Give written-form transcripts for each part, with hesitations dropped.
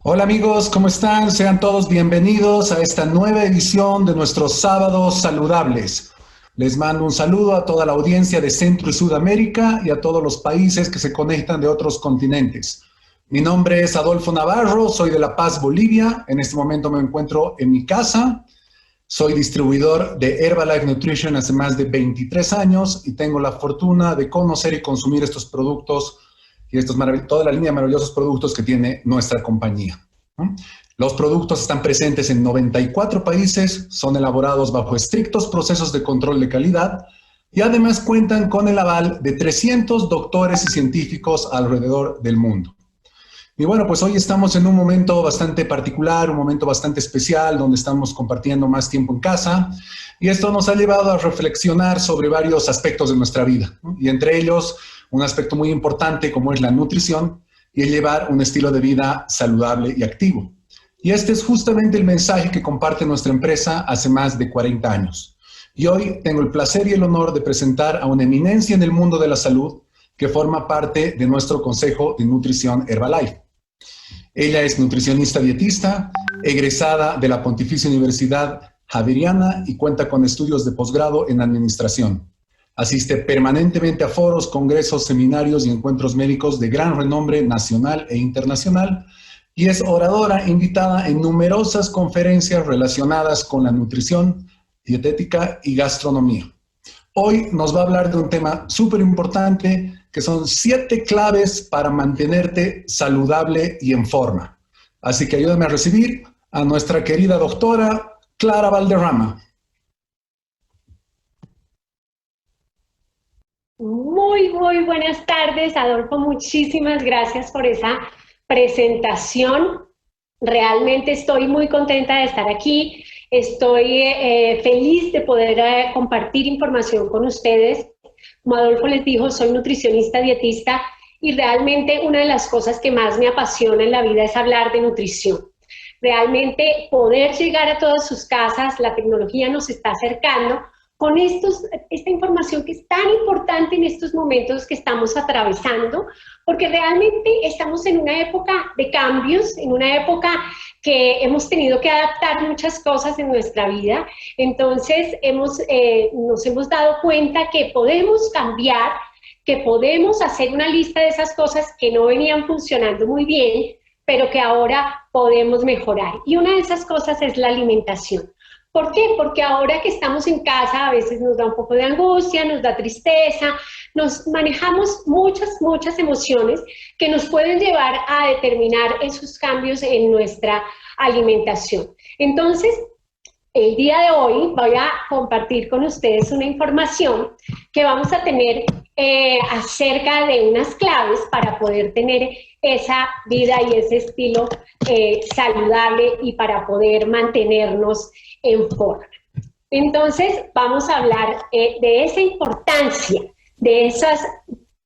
Hola amigos, ¿cómo están? Sean todos bienvenidos a esta nueva edición de nuestros sábados saludables. Les mando un saludo a toda la audiencia de Centro y Sudamérica y a todos los países que se conectan de otros continentes. Mi nombre es Adolfo Navarro, soy de La Paz, Bolivia. En este momento me encuentro en mi casa. Soy distribuidor de Herbalife Nutrition hace más de 23 años y tengo la fortuna de conocer y consumir estos productos y toda la línea de maravillosos productos que tiene nuestra compañía, ¿no? Los productos están presentes en 94 países, son elaborados bajo estrictos procesos de control de calidad y además cuentan con el aval de 300 doctores y científicos alrededor del mundo. Y bueno, pues hoy estamos en un momento bastante particular, un momento bastante especial, donde estamos compartiendo más tiempo en casa. Y esto nos ha llevado a reflexionar sobre varios aspectos de nuestra vida, ¿no? Y entre ellos, un aspecto muy importante como es la nutrición y el llevar un estilo de vida saludable y activo. Y este es justamente el mensaje que comparte nuestra empresa hace más de 40 años. Y hoy tengo el placer y el honor de presentar a una eminencia en el mundo de la salud que forma parte de nuestro Consejo de Nutrición Herbalife. Ella es nutricionista dietista, egresada de la Pontificia Universidad Javeriana y cuenta con estudios de posgrado en administración. Asiste permanentemente a foros, congresos, seminarios y encuentros médicos de gran renombre nacional e internacional y es oradora invitada en numerosas conferencias relacionadas con la nutrición, dietética y gastronomía. Hoy nos va a hablar de un tema súper importante que son 7 claves para mantenerte saludable y en forma. Así que ayúdame a recibir a nuestra querida doctora Clara Valderrama. Muy buenas tardes, Adolfo. Muchísimas gracias por esa presentación. Realmente estoy muy contenta de estar aquí. Estoy feliz de poder compartir información con ustedes. Como Adolfo les dijo, soy nutricionista dietista y realmente una de las cosas que más me apasiona en la vida es hablar de nutrición. Realmente poder llegar a todas sus casas, la tecnología nos está acercando con esta información que es tan importante en estos momentos que estamos atravesando, porque realmente estamos en una época de cambios, en una época que hemos tenido que adaptar muchas cosas en nuestra vida. Entonces nos hemos dado cuenta que podemos cambiar, que podemos hacer una lista de esas cosas que no venían funcionando muy bien, pero que ahora podemos mejorar. Y una de esas cosas es la alimentación. ¿Por qué? Porque ahora que estamos en casa a veces nos da un poco de angustia, nos da tristeza, nos manejamos muchas emociones que nos pueden llevar a determinar esos cambios en nuestra alimentación. Entonces, el día de hoy voy a compartir con ustedes una información que vamos a tener acerca de unas claves para poder tener esa vida y ese estilo saludable y para poder mantenernos en forma. Entonces, vamos a hablar de esa importancia, de esos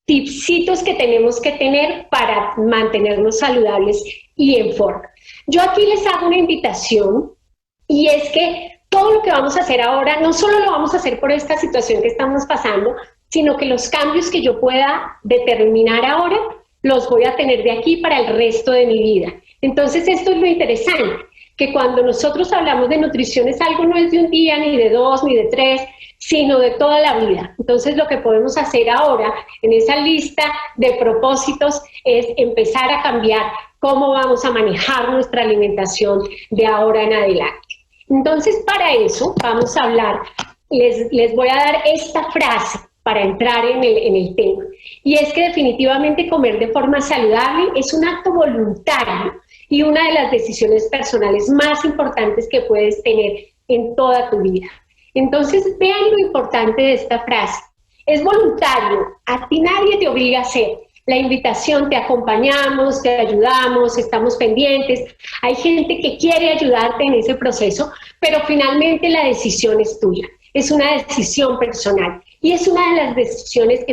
tipsitos que tenemos que tener para mantenernos saludables y en forma. Yo aquí les hago una invitación y es que todo lo que vamos a hacer ahora, no solo lo vamos a hacer por esta situación que estamos pasando, sino que los cambios que yo pueda determinar ahora, los voy a tener de aquí para el resto de mi vida. Entonces, esto es lo interesante, que cuando nosotros hablamos de nutrición es algo no es de un día, ni de 2, ni de 3, sino de toda la vida. Entonces, lo que podemos hacer ahora en esa lista de propósitos es empezar a cambiar cómo vamos a manejar nuestra alimentación de ahora en adelante. Entonces, para eso vamos a hablar, les voy a dar esta frase para entrar en el tema. Y es que definitivamente comer de forma saludable es un acto voluntario y una de las decisiones personales más importantes que puedes tener en toda tu vida. Entonces, vean lo importante de esta frase. Es voluntario, a ti nadie te obliga a hacer. La invitación, te acompañamos, te ayudamos, estamos pendientes. Hay gente que quiere ayudarte en ese proceso, pero finalmente la decisión es tuya. Es una decisión personal y es una de las decisiones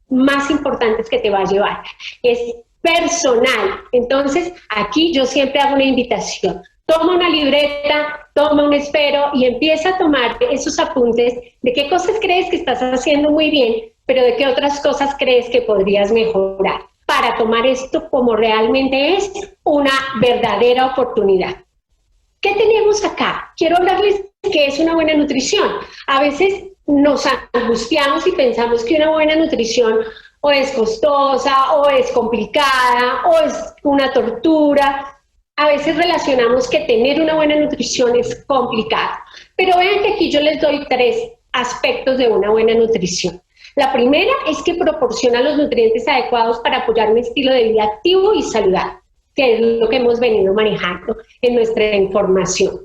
más importantes que te va a llevar. Es personal. Entonces, aquí yo siempre hago una invitación. Toma una libreta, toma un esfero y empieza a tomar esos apuntes de qué cosas crees que estás haciendo muy bien, pero de qué otras cosas crees que podrías mejorar. para tomar esto como realmente es una verdadera oportunidad. ¿Qué tenemos acá? Quiero hablarles qué es una buena nutrición. A veces nos angustiamos y pensamos que una buena nutrición o es costosa, o es complicada, o es una tortura. A veces relacionamos que tener una buena nutrición es complicado. Pero vean que aquí yo les doy 3 aspectos de una buena nutrición. La primera es que proporciona los nutrientes adecuados para apoyar un estilo de vida activo y saludable, que es lo que hemos venido manejando en nuestra información.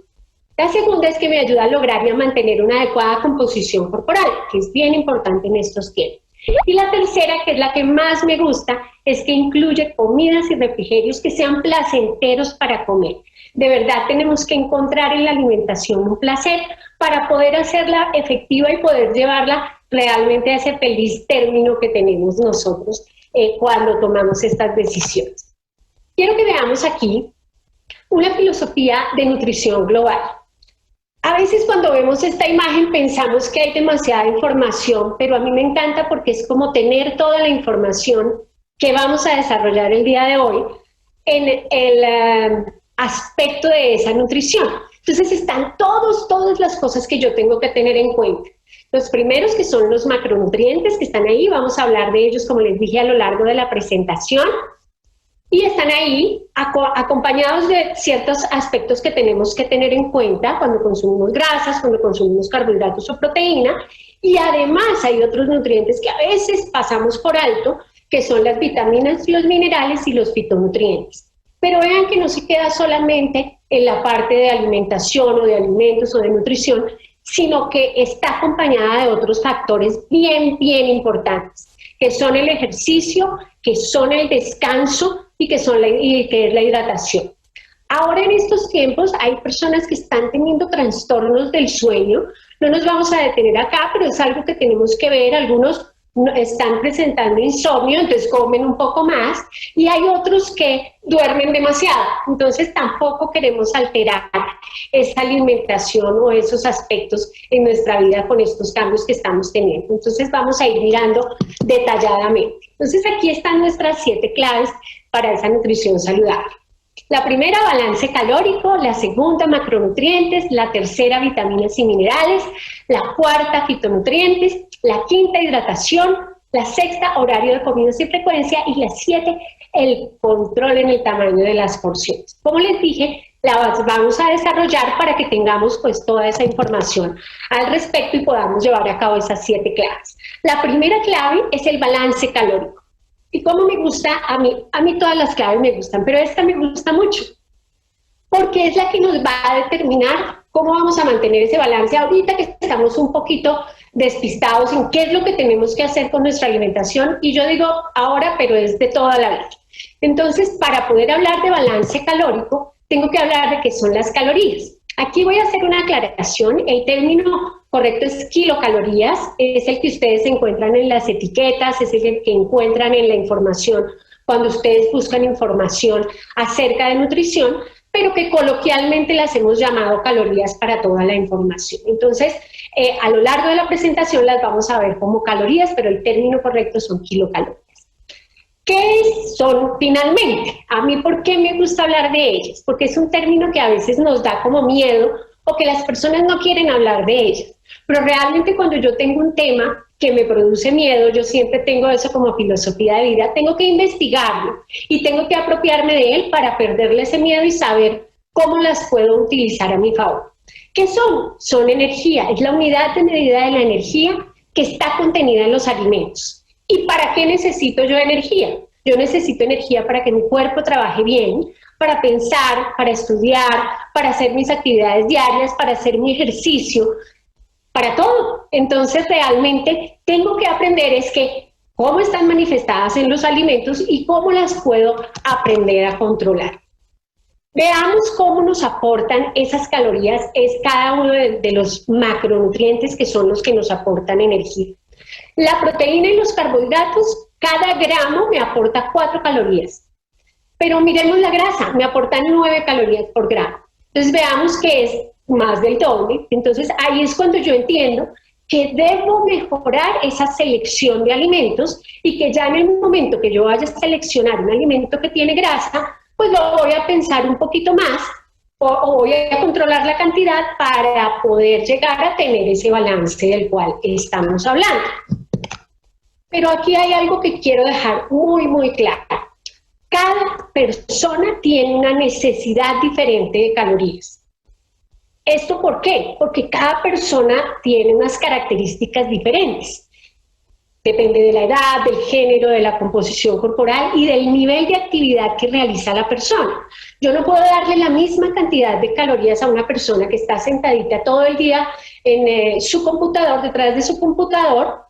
La segunda es que me ayuda a lograr y a mantener una adecuada composición corporal, que es bien importante en estos tiempos. Y la tercera, que es la que más me gusta, es que incluye comidas y refrigerios que sean placenteros para comer. De verdad tenemos que encontrar en la alimentación un placer para poder hacerla efectiva y poder llevarla realmente a ese feliz término que tenemos nosotros cuando tomamos estas decisiones. Quiero que veamos aquí una filosofía de nutrición global. A veces cuando vemos esta imagen pensamos que hay demasiada información, pero a mí me encanta porque es como tener toda la información que vamos a desarrollar el día de hoy en el aspecto de esa nutrición. Entonces están todas las cosas que yo tengo que tener en cuenta. Los primeros, que son los macronutrientes que están ahí, vamos a hablar de ellos, como les dije, a lo largo de la presentación. Y están ahí acompañados de ciertos aspectos que tenemos que tener en cuenta cuando consumimos grasas, cuando consumimos carbohidratos o proteína. Y además hay otros nutrientes que a veces pasamos por alto, que son las vitaminas, los minerales y los fitonutrientes. Pero vean que no se queda solamente en la parte de alimentación o de alimentos o de nutrición, sino que está acompañada de otros factores bien importantes, que son el ejercicio, que son el descanso y que es la hidratación. Ahora en estos tiempos hay personas que están teniendo trastornos del sueño. No nos vamos a detener acá, pero es algo que tenemos que ver. Algunos están presentando insomnio, entonces comen un poco más, y hay otros que duermen demasiado. Entonces tampoco queremos alterar esa alimentación o esos aspectos en nuestra vida con estos cambios que estamos teniendo. Entonces vamos a ir mirando detalladamente. Entonces aquí están nuestras 7 claves para esa nutrición saludable. La primera, balance calórico; la segunda, macronutrientes; la tercera, vitaminas y minerales; la cuarta, fitonutrientes; la quinta, hidratación; la sexta, horario de comidas y frecuencia; y la 7, el control en el tamaño de las porciones. Como les dije, la vamos a desarrollar para que tengamos pues toda esa información al respecto y podamos llevar a cabo esas 7 claves. La primera clave es el balance calórico. Y como me gusta, a mí todas las claves me gustan, pero esta me gusta mucho, porque es la que nos va a determinar cómo vamos a mantener ese balance ahorita que estamos un poquito despistados en qué es lo que tenemos que hacer con nuestra alimentación. Y yo digo ahora, pero es de toda la vida. Entonces, para poder hablar de balance calórico, tengo que hablar de qué son las calorías. Aquí voy a hacer una aclaración. El término correcto es kilocalorías, es el que ustedes encuentran en las etiquetas, es el que encuentran en la información cuando ustedes buscan información acerca de nutrición, pero que coloquialmente las hemos llamado calorías para toda la información. Entonces, a lo largo de la presentación las vamos a ver como calorías, pero el término correcto son kilocalorías. ¿Qué son finalmente? A mí, ¿por qué me gusta hablar de ellas? Porque es un término que a veces nos da como miedo o que las personas no quieren hablar de ellas. Pero realmente cuando yo tengo un tema que me produce miedo, yo siempre tengo eso como filosofía de vida, tengo que investigarlo y tengo que apropiarme de él para perderle ese miedo y saber cómo las puedo utilizar a mi favor. ¿Qué son? Son energía, es la unidad de medida de la energía que está contenida en los alimentos. ¿Y para qué necesito yo energía? Yo necesito energía para que mi cuerpo trabaje bien, para pensar, para estudiar, para hacer mis actividades diarias, para hacer mi ejercicio, para todo. Entonces realmente tengo que aprender es que cómo están manifestadas en los alimentos y cómo las puedo aprender a controlar. Veamos cómo nos aportan esas calorías, es cada uno de los macronutrientes que son los que nos aportan energía. La proteína y los carbohidratos, cada gramo me aporta 4 calorías. Pero miremos la grasa, me aportan 9 calorías por gramo. Entonces veamos que es más del doble. Entonces ahí es cuando yo entiendo que debo mejorar esa selección de alimentos y que ya en el momento que yo vaya a seleccionar un alimento que tiene grasa, pues lo voy a pensar un poquito más o voy a controlar la cantidad para poder llegar a tener ese balance del cual estamos hablando. Pero aquí hay algo que quiero dejar muy, muy claro. Cada persona tiene una necesidad diferente de calorías. ¿Esto por qué? Porque cada persona tiene unas características diferentes. Depende de la edad, del género, de la composición corporal y del nivel de actividad que realiza la persona. Yo no puedo darle la misma cantidad de calorías a una persona que está sentadita todo el día en su computador, detrás de su computador,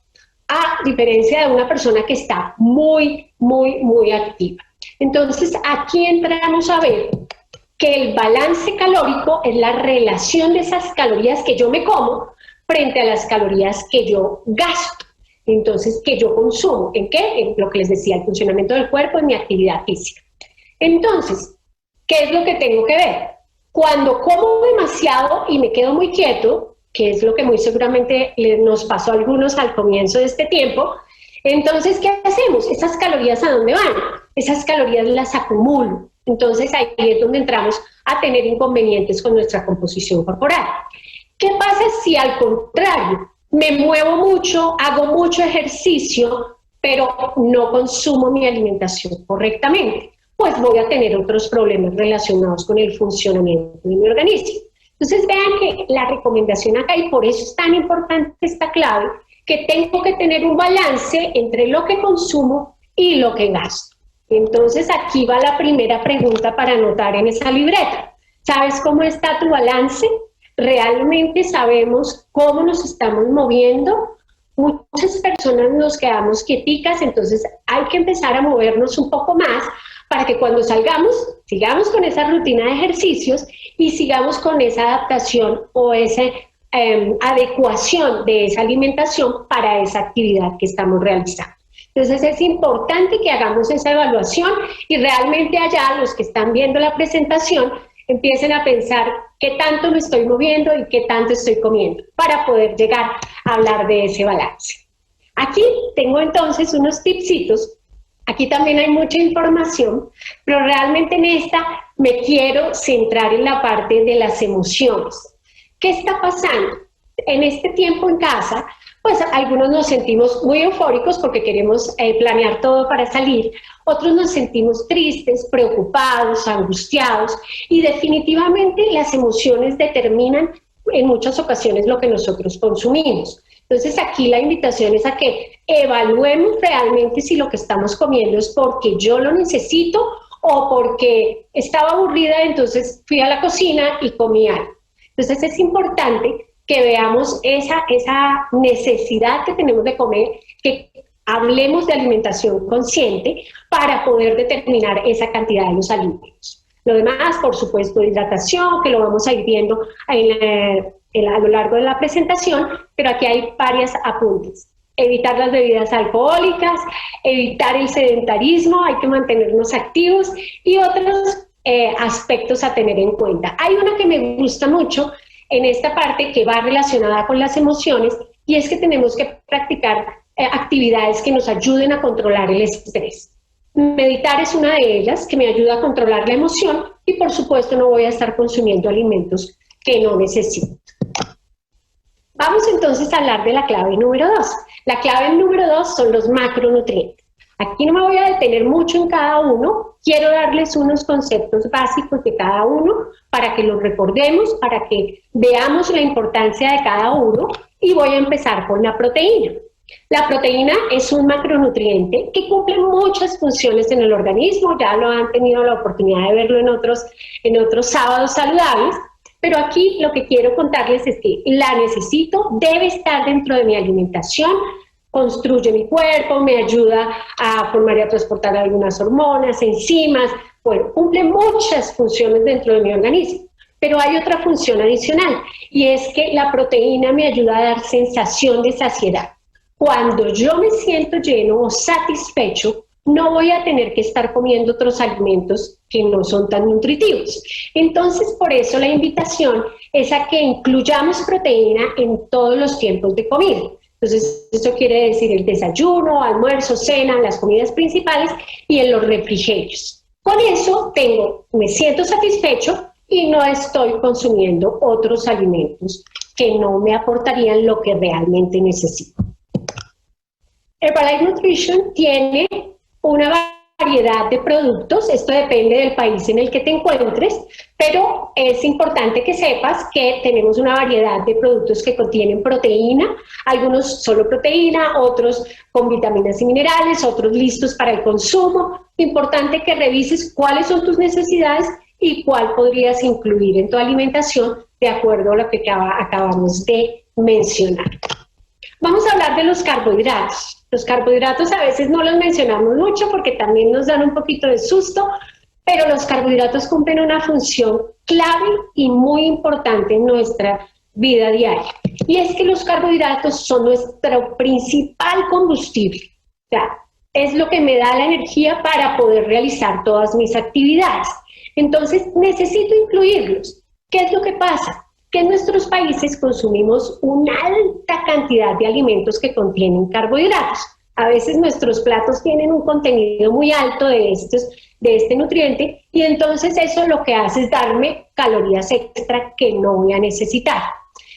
a diferencia de una persona que está muy, muy, muy activa. Entonces, aquí entramos a ver que el balance calórico es la relación de esas calorías que yo me como frente a las calorías que yo gasto. Entonces, que yo consumo. ¿En qué? En lo que les decía, el funcionamiento del cuerpo, en mi actividad física. Entonces, ¿qué es lo que tengo que ver? Cuando como demasiado y me quedo muy quieto, que es lo que muy seguramente nos pasó a algunos al comienzo de este tiempo, entonces, ¿qué hacemos? ¿Esas calorías a dónde van? Esas calorías las acumulo. Entonces, ahí es donde entramos a tener inconvenientes con nuestra composición corporal. ¿Qué pasa si al contrario, me muevo mucho, hago mucho ejercicio, pero no consumo mi alimentación correctamente? Pues voy a tener otros problemas relacionados con el funcionamiento de mi organismo. Entonces vean que la recomendación acá, y por eso es tan importante esta clave, que tengo que tener un balance entre lo que consumo y lo que gasto. Entonces aquí va la primera pregunta para anotar en esa libreta. ¿Sabes cómo está tu balance? ¿Realmente sabemos cómo nos estamos moviendo? Muchas personas nos quedamos quieticas, entonces hay que empezar a movernos un poco más para que cuando salgamos, sigamos con esa rutina de ejercicios y sigamos con esa adaptación o esa adecuación de esa alimentación para esa actividad que estamos realizando. Entonces es importante que hagamos esa evaluación y realmente allá los que están viendo la presentación empiecen a pensar qué tanto me estoy moviendo y qué tanto estoy comiendo para poder llegar a hablar de ese balance. Aquí tengo entonces unos tipsitos. Aquí también hay mucha información, pero realmente en esta me quiero centrar en la parte de las emociones. ¿Qué está pasando? En este tiempo en casa, pues algunos nos sentimos muy eufóricos porque queremos planear todo para salir, otros nos sentimos tristes, preocupados, angustiados, y definitivamente las emociones determinan en muchas ocasiones lo que nosotros consumimos. Entonces aquí la invitación es a que evaluemos realmente si lo que estamos comiendo es porque yo lo necesito o porque estaba aburrida, entonces fui a la cocina y comí algo. Entonces es importante que veamos esa necesidad que tenemos de comer, que hablemos de alimentación consciente para poder determinar esa cantidad de los alimentos. Lo demás, por supuesto, hidratación, que lo vamos a ir viendo a lo largo de la presentación, pero aquí hay varias apuntes. Evitar las bebidas alcohólicas, evitar el sedentarismo, hay que mantenernos activos y otros aspectos a tener en cuenta. Hay una que me gusta mucho en esta parte que va relacionada con las emociones y es que tenemos que practicar actividades que nos ayuden a controlar el estrés. Meditar es una de ellas que me ayuda a controlar la emoción y por supuesto no voy a estar consumiendo alimentos que no necesito. Vamos entonces a hablar de la clave número 2. La clave número 2 son los macronutrientes. Aquí no me voy a detener mucho en cada uno, quiero darles unos conceptos básicos de cada uno para que los recordemos, para que veamos la importancia de cada uno y voy a empezar con la proteína. La proteína es un macronutriente que cumple muchas funciones en el organismo, ya lo han tenido la oportunidad de verlo en otros sábados saludables, pero aquí lo que quiero contarles es que la necesito, debe estar dentro de mi alimentación, construye mi cuerpo, me ayuda a formar y a transportar algunas hormonas, enzimas, bueno, cumple muchas funciones dentro de mi organismo. Pero hay otra función adicional y es que la proteína me ayuda a dar sensación de saciedad. Cuando yo me siento lleno o satisfecho, no voy a tener que estar comiendo otros alimentos que no son tan nutritivos. Entonces, por eso la invitación es a que incluyamos proteína en todos los tiempos de comida. Entonces, esto quiere decir el desayuno, almuerzo, cena, las comidas principales y en los refrigerios. Con eso me siento satisfecho y no estoy consumiendo otros alimentos que no me aportarían lo que realmente necesito. Herbalife Nutrition tiene una variedad de productos, esto depende del país en el que te encuentres, pero es importante que sepas que tenemos una variedad de productos que contienen proteína, algunos solo proteína, otros con vitaminas y minerales, otros listos para el consumo. Importante que revises cuáles son tus necesidades y cuál podrías incluir en tu alimentación de acuerdo a lo que acabamos de mencionar. Vamos a hablar de los carbohidratos. Los carbohidratos a veces no los mencionamos mucho porque también nos dan un poquito de susto, pero los carbohidratos cumplen una función clave y muy importante en nuestra vida diaria. Y es que los carbohidratos son nuestro principal combustible. O sea, es lo que me da la energía para poder realizar todas mis actividades. Entonces, necesito incluirlos. ¿Qué es lo que pasa? Que en nuestros países consumimos una alta cantidad de alimentos que contienen carbohidratos. A veces nuestros platos tienen un contenido muy alto de este nutriente y entonces eso lo que hace es darme calorías extra que no voy a necesitar.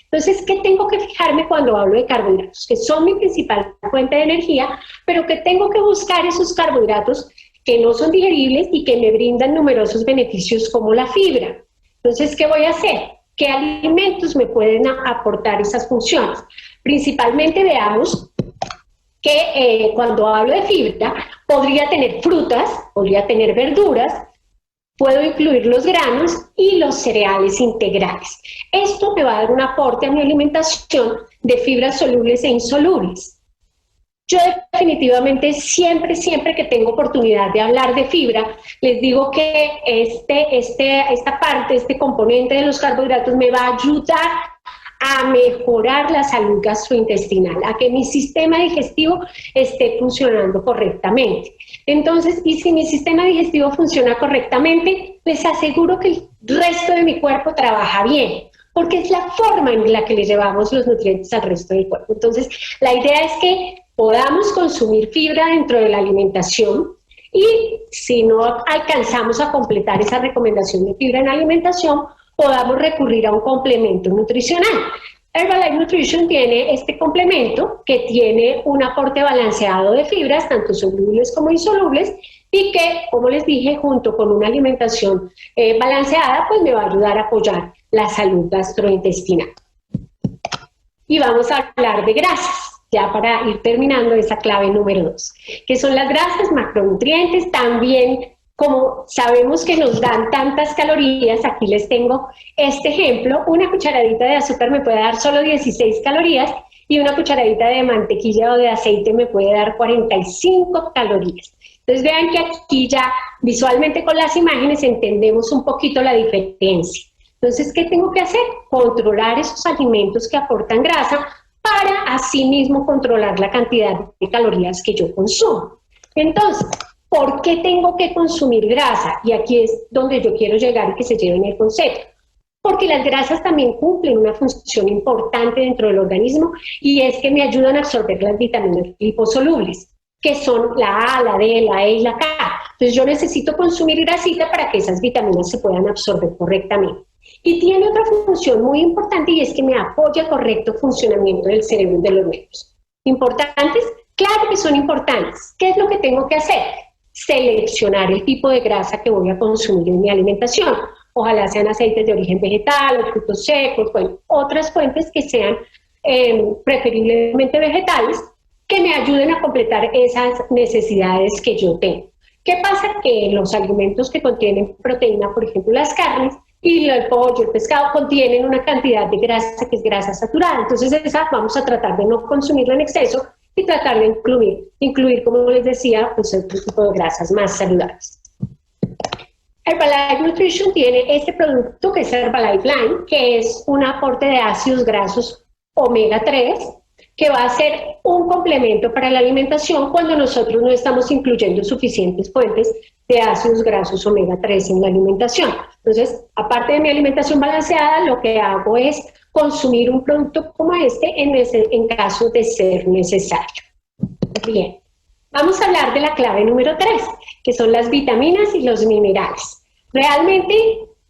Entonces, ¿qué tengo que fijarme cuando hablo de carbohidratos? Que son mi principal fuente de energía, pero que tengo que buscar esos carbohidratos que no son digeribles y que me brindan numerosos beneficios como la fibra. Entonces, ¿qué voy a hacer? ¿Qué alimentos me pueden aportar esas funciones? Principalmente veamos que cuando hablo de fibra, podría tener frutas, podría tener verduras, puedo incluir los granos y los cereales integrales. Esto me va a dar un aporte a mi alimentación de fibras solubles e insolubles. Yo definitivamente siempre que tengo oportunidad de hablar de fibra, les digo que esta parte, este componente de los carbohidratos me va a ayudar a mejorar la salud gastrointestinal, a que mi sistema digestivo esté funcionando correctamente. Entonces, y si mi sistema digestivo funciona correctamente, les aseguro que el resto de mi cuerpo trabaja bien, porque es la forma en la que le llevamos los nutrientes al resto del cuerpo. Entonces, la idea es que podamos consumir fibra dentro de la alimentación y si no alcanzamos a completar esa recomendación de fibra en la alimentación, podamos recurrir a un complemento nutricional. Herbalife Nutrition tiene este complemento que tiene un aporte balanceado de fibras, tanto solubles como insolubles, y que, como les dije, junto con una alimentación balanceada, pues me va a ayudar a apoyar la salud gastrointestinal. Y vamos a hablar de grasas, ya para ir terminando esa clave número 2, que son las grasas macronutrientes. También, como sabemos que nos dan tantas calorías, aquí les tengo este ejemplo. Una cucharadita de azúcar me puede dar solo 16 calorías y una cucharadita de mantequilla o de aceite me puede dar 45 calorías. Entonces vean que aquí ya visualmente con las imágenes entendemos un poquito la diferencia. Entonces, ¿qué tengo que hacer? Controlar esos alimentos que aportan grasa para asimismo controlar la cantidad de calorías que yo consumo. Entonces, ¿por qué tengo que consumir grasa? Y aquí es donde yo quiero llegar y que se lleven el concepto. Porque las grasas también cumplen una función importante dentro del organismo y es que me ayudan a absorber las vitaminas liposolubles, que son la A, la D, la E y la K. Entonces yo necesito consumir grasita para que esas vitaminas se puedan absorber correctamente. Y tiene otra función muy importante y es que me apoya el correcto funcionamiento del cerebro y de los nervios. ¿Importantes? Claro que son importantes. ¿Qué es lo que tengo que hacer? Seleccionar el tipo de grasa que voy a consumir en mi alimentación. Ojalá sean aceites de origen vegetal o frutos secos, bueno, otras fuentes que sean preferiblemente vegetales, que me ayuden a completar esas necesidades que yo tengo. ¿Qué pasa? Que los alimentos que contienen proteína, por ejemplo las carnes, y el pollo, el pescado, contienen una cantidad de grasa que es grasa saturada. Entonces esa vamos a tratar de no consumirla en exceso y tratar de incluir, como les decía, pues otro tipo de grasas más saludables. Herbalife Nutrition tiene este producto que es Herbalife Line, que es un aporte de ácidos grasos omega 3, que va a ser un complemento para la alimentación cuando nosotros no estamos incluyendo suficientes fuentes de ácidos grasos omega 3 en la alimentación. Entonces, aparte de mi alimentación balanceada, lo que hago es consumir un producto como este en caso de ser necesario. Bien, vamos a hablar de la clave número 3, que son las vitaminas y los minerales. Realmente,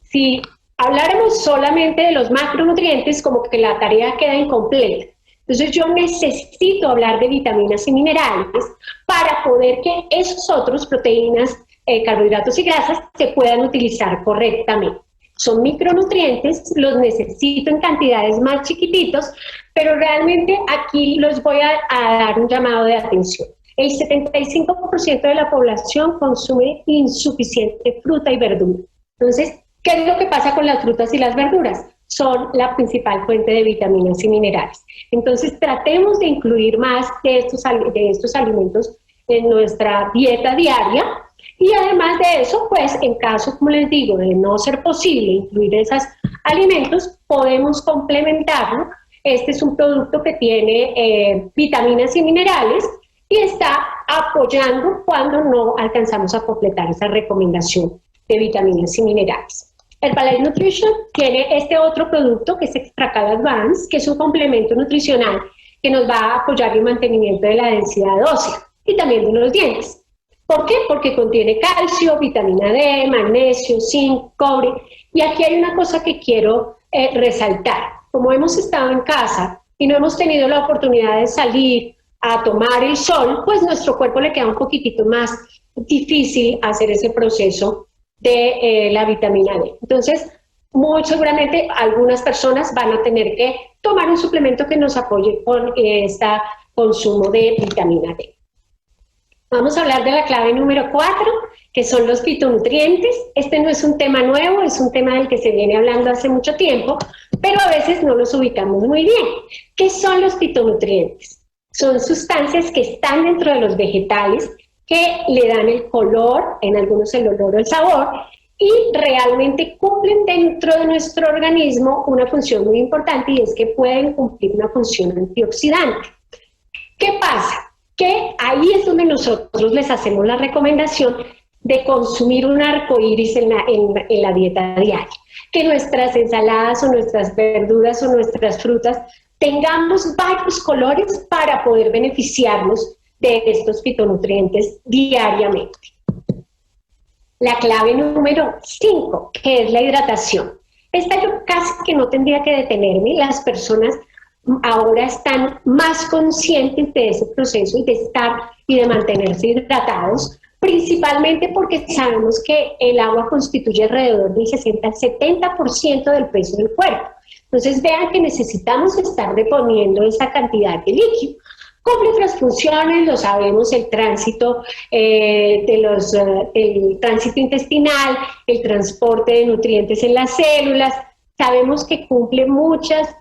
si habláramos solamente de los macronutrientes, como que la tarea queda incompleta. Entonces yo necesito hablar de vitaminas y minerales para poder que esos otros, proteínas, carbohidratos y grasas, se puedan utilizar correctamente. Son micronutrientes, los necesito en cantidades más chiquititos, pero realmente aquí los voy a dar un llamado de atención. El 75% de la población consume insuficiente fruta y verdura. Entonces, ¿qué es lo que pasa con las frutas y las verduras? Son la principal fuente de vitaminas y minerales. Entonces, tratemos de incluir más de estos alimentos en nuestra dieta diaria. Y además de eso, pues en caso, como les digo, de no ser posible incluir esos alimentos, podemos complementarlo. Este es un producto que tiene vitaminas y minerales y está apoyando cuando no alcanzamos a completar esa recomendación de vitaminas y minerales. Herbalife Nutrition tiene este otro producto que es Extracal Advance, que es un complemento nutricional que nos va a apoyar el mantenimiento de la densidad ósea y también de los dientes. ¿Por qué? Porque contiene calcio, vitamina D, magnesio, zinc, cobre. Y aquí hay una cosa que quiero resaltar. Como hemos estado en casa y no hemos tenido la oportunidad de salir a tomar el sol, pues nuestro cuerpo le queda un poquitito más difícil hacer ese proceso de la vitamina D. Entonces, muy seguramente algunas personas van a tener que tomar un suplemento que nos apoye con este consumo de vitamina D. Vamos a hablar de la clave número 4, que son los fitonutrientes. Este no es un tema nuevo, es un tema del que se viene hablando hace mucho tiempo, pero a veces no los ubicamos muy bien. ¿Qué son los fitonutrientes? Son sustancias que están dentro de los vegetales que le dan el color, en algunos el olor o el sabor, y realmente cumplen dentro de nuestro organismo una función muy importante y es que pueden cumplir una función antioxidante. ¿Qué pasa? Que ahí es donde nosotros les hacemos la recomendación de consumir un arcoíris en la dieta diaria. Que nuestras ensaladas o nuestras verduras o nuestras frutas tengamos varios colores para poder beneficiarnos de estos fitonutrientes diariamente. La clave número 5, que es la hidratación. Esta yo casi que no tendría que detenerme, las personas ahora están más conscientes de ese proceso y de estar y de mantenerse hidratados, principalmente porque sabemos que el agua constituye alrededor del 60 al 70% del peso del cuerpo. Entonces vean que necesitamos estar reponiendo esa cantidad de líquido. Cumple otras funciones, lo sabemos, el tránsito, el tránsito intestinal, el transporte de nutrientes en las células. Sabemos que cumple muchas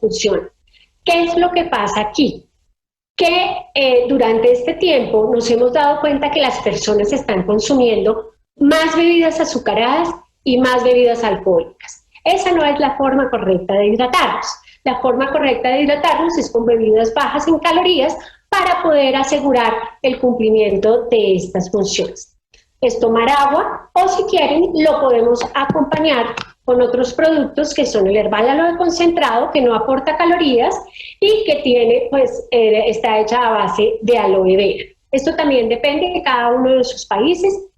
funciones. ¿Qué es lo que pasa aquí? Que durante este tiempo nos hemos dado cuenta que las personas están consumiendo más bebidas azucaradas y más bebidas alcohólicas. Esa no es la forma correcta de hidratarnos. La forma correcta de hidratarnos es con bebidas bajas en calorías para poder asegurar el cumplimiento de estas funciones. Es tomar agua o si quieren lo podemos acompañar con otros productos que son el herbal aloe concentrado, que no aporta calorías y que tiene, está hecha a base de aloe vera. Esto también depende de cada uno de sus países,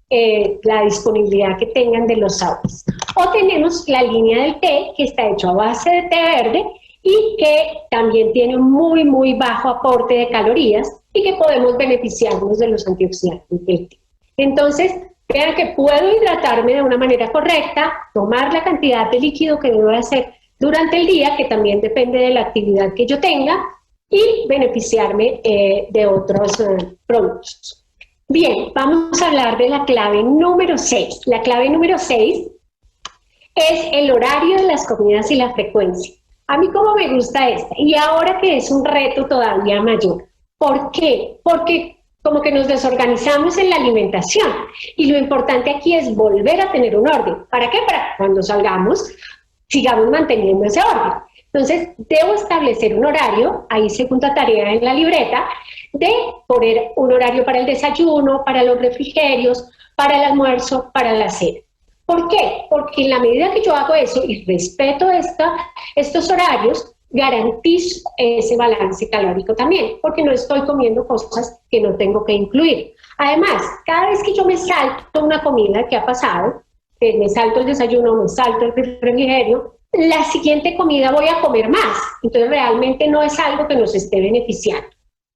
la disponibilidad que tengan de los sabores. O tenemos la línea del té, que está hecho a base de té verde y que también tiene un muy bajo aporte de calorías y que podemos beneficiarnos de los antioxidantes del té. Entonces, vean que puedo hidratarme de una manera correcta, tomar la cantidad de líquido que debo hacer durante el día, que también depende de la actividad que yo tenga, y beneficiarme de otros productos. Bien, vamos a hablar de la clave número 6. La clave número 6 es el horario de las comidas y la frecuencia. A mí como me gusta esta, y ahora que es un reto todavía mayor. ¿Por qué? Porque como que nos desorganizamos en la alimentación y lo importante aquí es volver a tener un orden. ¿Para qué? Para que cuando salgamos sigamos manteniendo ese orden. Entonces, debo establecer un horario, ahí segunda tarea en la libreta, de poner un horario para el desayuno, para los refrigerios, para el almuerzo, para la cena. ¿Por qué? Porque en la medida que yo hago eso y respeto estos horarios, garantizo ese balance calórico también, porque no estoy comiendo cosas que no tengo que incluir. Además, cada vez que yo me salto una comida que ha pasado, me salto el desayuno, me salto el refrigerio, la siguiente comida voy a comer más. Entonces realmente no es algo que nos esté beneficiando.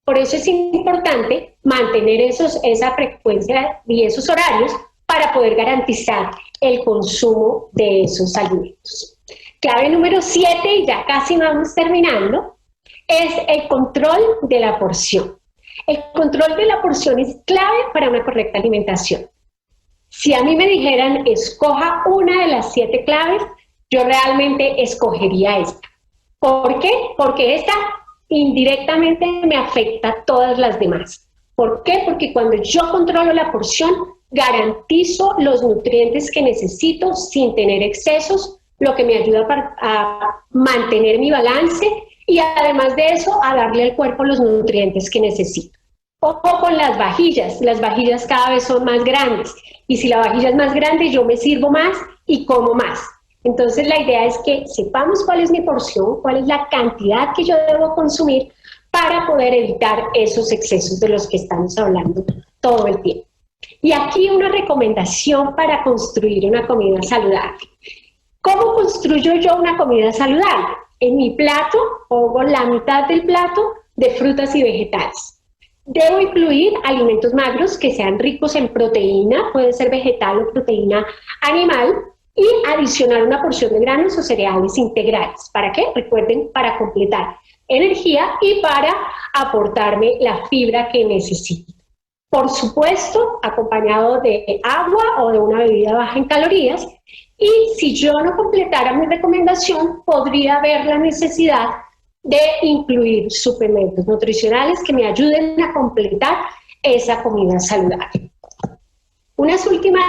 Por eso es importante mantener esa frecuencia y esos horarios para poder garantizar el consumo de esos alimentos. Clave número 7, y ya casi vamos terminando, es el control de la porción. El control de la porción es clave para una correcta alimentación. Si a mí me dijeran, escoja una de las 7 claves, yo realmente escogería esta. ¿Por qué? Porque esta indirectamente me afecta a todas las demás. ¿Por qué? Porque cuando yo controlo la porción, garantizo los nutrientes que necesito sin tener excesos, lo que me ayuda a mantener mi balance y además de eso, a darle al cuerpo los nutrientes que necesito. Ojo con las vajillas cada vez son más grandes y si la vajilla es más grande, yo me sirvo más y como más. Entonces la idea es que sepamos cuál es mi porción, cuál es la cantidad que yo debo consumir para poder evitar esos excesos de los que estamos hablando todo el tiempo. Y aquí una recomendación para construir una comida saludable. ¿Cómo construyo yo una comida saludable? En mi plato pongo la mitad del plato de frutas y vegetales. Debo incluir alimentos magros que sean ricos en proteína, puede ser vegetal o proteína animal, y adicionar una porción de granos o cereales integrales. ¿Para qué? Recuerden, para completar energía y para aportarme la fibra que necesito. Por supuesto, acompañado de agua o de una bebida baja en calorías. Y si yo no completara mi recomendación, podría haber la necesidad de incluir suplementos nutricionales que me ayuden a completar esa comida saludable. Unas últimas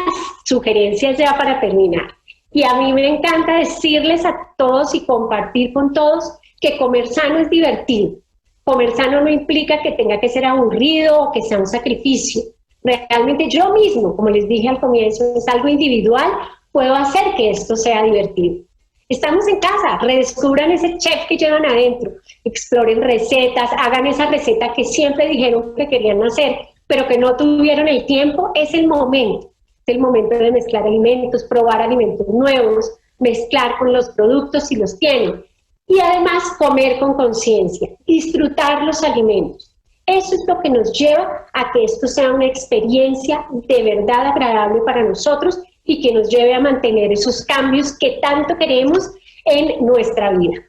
sugerencias ya para terminar. Y a mí me encanta decirles a todos y compartir con todos que comer sano es divertido. Comer sano no implica que tenga que ser aburrido o que sea un sacrificio. Realmente yo mismo, como les dije al comienzo, es algo individual, puedo hacer que esto sea divertido. Estamos en casa, redescubran ese chef que llevan adentro, exploren recetas, hagan esa receta que siempre dijeron que querían hacer, pero que no tuvieron el tiempo. Es el momento de mezclar alimentos, probar alimentos nuevos, mezclar con los productos si los tienen. Y además comer con conciencia, disfrutar los alimentos. Eso es lo que nos lleva a que esto sea una experiencia de verdad agradable para nosotros y que nos lleve a mantener esos cambios que tanto queremos en nuestra vida.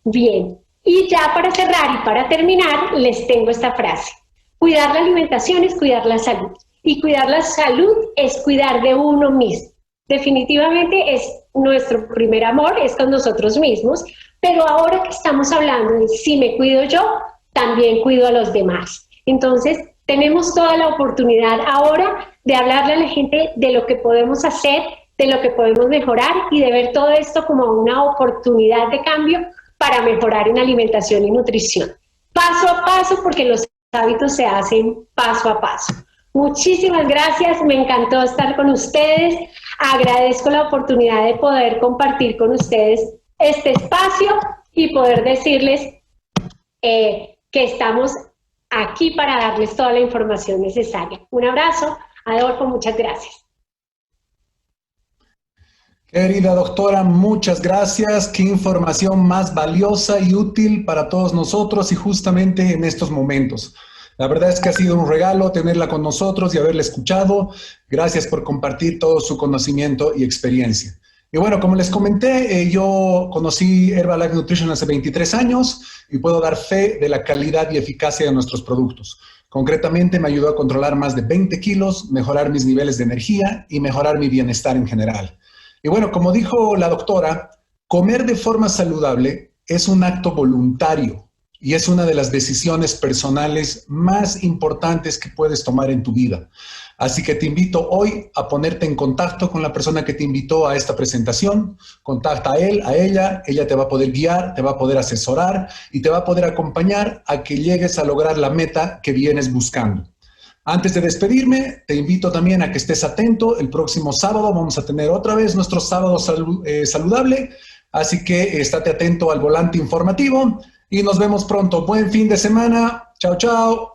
Bien, y ya para cerrar y para terminar, les tengo esta frase. Cuidar la alimentación es cuidar la salud. Y cuidar la salud es cuidar de uno mismo. Definitivamente es nuestro primer amor, es con nosotros mismos, pero ahora que estamos hablando de si me cuido yo, también cuido a los demás. Entonces, tenemos toda la oportunidad ahora de hablarle a la gente de lo que podemos hacer, de lo que podemos mejorar y de ver todo esto como una oportunidad de cambio para mejorar en alimentación y nutrición. Paso a paso, porque los hábitos se hacen paso a paso. Muchísimas gracias, me encantó estar con ustedes. Agradezco la oportunidad de poder compartir con ustedes este espacio y poder decirles que estamos aquí para darles toda la información necesaria. Un abrazo, Adolfo, muchas gracias. Querida doctora, muchas gracias. Qué información más valiosa y útil para todos nosotros y justamente en estos momentos. La verdad es que ha sido un regalo tenerla con nosotros y haberla escuchado. Gracias por compartir todo su conocimiento y experiencia. Y bueno, como les comenté, yo conocí Herbalife Nutrition hace 23 años y puedo dar fe de la calidad y eficacia de nuestros productos. Concretamente, me ayudó a controlar más de 20 kilos, mejorar mis niveles de energía y mejorar mi bienestar en general. Y bueno, como dijo la doctora, comer de forma saludable es un acto voluntario y es una de las decisiones personales más importantes que puedes tomar en tu vida. Así que te invito hoy a ponerte en contacto con la persona que te invitó a esta presentación. Contacta a él, a ella te va a poder guiar, te va a poder asesorar y te va a poder acompañar a que llegues a lograr la meta que vienes buscando. Antes de despedirme, te invito también a que estés atento. El próximo sábado vamos a tener otra vez nuestro sábado saludable, así que estate atento al volante informativo y nos vemos pronto. Buen fin de semana. Chao, chao.